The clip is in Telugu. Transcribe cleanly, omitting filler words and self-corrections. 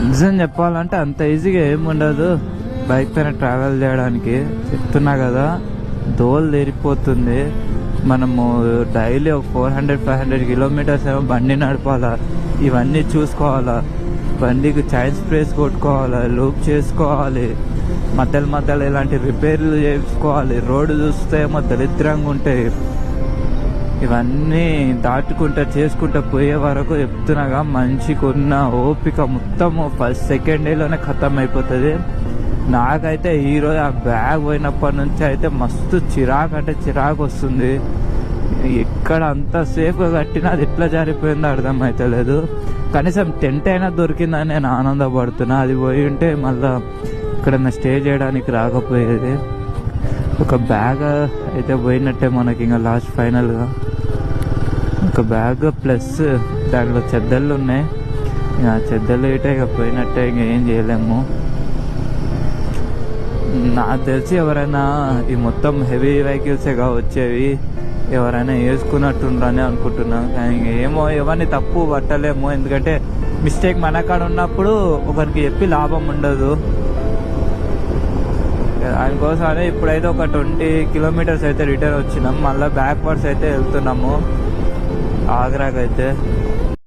నిజం చెప్పాలంటే అంత ఈజీగా ఏముండదు బైక్ పైన ట్రావెల్ చేయడానికి. చెప్తున్నా కదా, దోలు తెరిపోతుంది. మనము డైలీ ఒక 400-500 కిలోమీటర్స్ ఏమో బండి నడపాలా, ఇవన్నీ చూసుకోవాలా, బండికి చైన్ స్ప్రేస్ కొట్టుకోవాలి, లూప్ చేసుకోవాలి, మధ్యలో ఇలాంటి రిపేర్లు చేసుకోవాలి. రోడ్డు చూస్తే ఏమో దరిద్రంగా ఉంటాయి. ఇవన్నీ దాటుకుంటా చేసుకుంటా పోయే వరకు చెప్తున్నాగా మంచిగున్న ఓపిక మొత్తము ఫస్ట్ సెకండ్ డేలోనే ఖతం అయిపోతుంది. నాకైతే ఈరోజు ఆ బ్యాగ్ పోయినప్పటి నుంచి అయితే మస్తు చిరాకు వస్తుంది. ఎక్కడ అంత సేఫ్గా కట్టినా అది ఎట్లా జారిపోయిందో అర్థమైతలేదు. కనీసం టెంట్ అయినా దొరికిందని నేను ఆనందపడుతున్నా. అది పోయి ఉంటే మళ్ళీ ఎక్కడన్నా స్టే చేయడానికి రాకపోయేది. ఒక బ్యాగ్ అయితే పోయినట్టే మనకి ఇంకా లాస్ట్ ఫైనల్గా. ఒక బ్యాగ్ ప్లస్ దాంట్లో చెద్దళ్ళు ఉన్నాయి. ఇక చెద్దళ్ళు ఇటే ఇక పోయినట్టే, ఇంక ఏం చేయలేము. నాకు తెలిసి ఎవరైనా ఈ మొత్తం హెవీ వెహికల్సేగా వచ్చేవి, ఎవరైనా వేసుకున్నట్టుండ్రని అనుకుంటున్నాను. కానీ ఏమో ఎవరిని తప్పు పట్టలేము, ఎందుకంటే మిస్టేక్ మన కాడ ఉన్నప్పుడు ఒకరికి చెప్పి లాభం ఉండదు. దానికోసమే ఇప్పుడైతే ఒక 20 కిలోమీటర్స్ అయితే రిటర్న్ వచ్చినాం. మళ్ళీ బ్యాక్వర్డ్స్ అయితే వెళ్తున్నాము ఆగ్రాకి అయితే.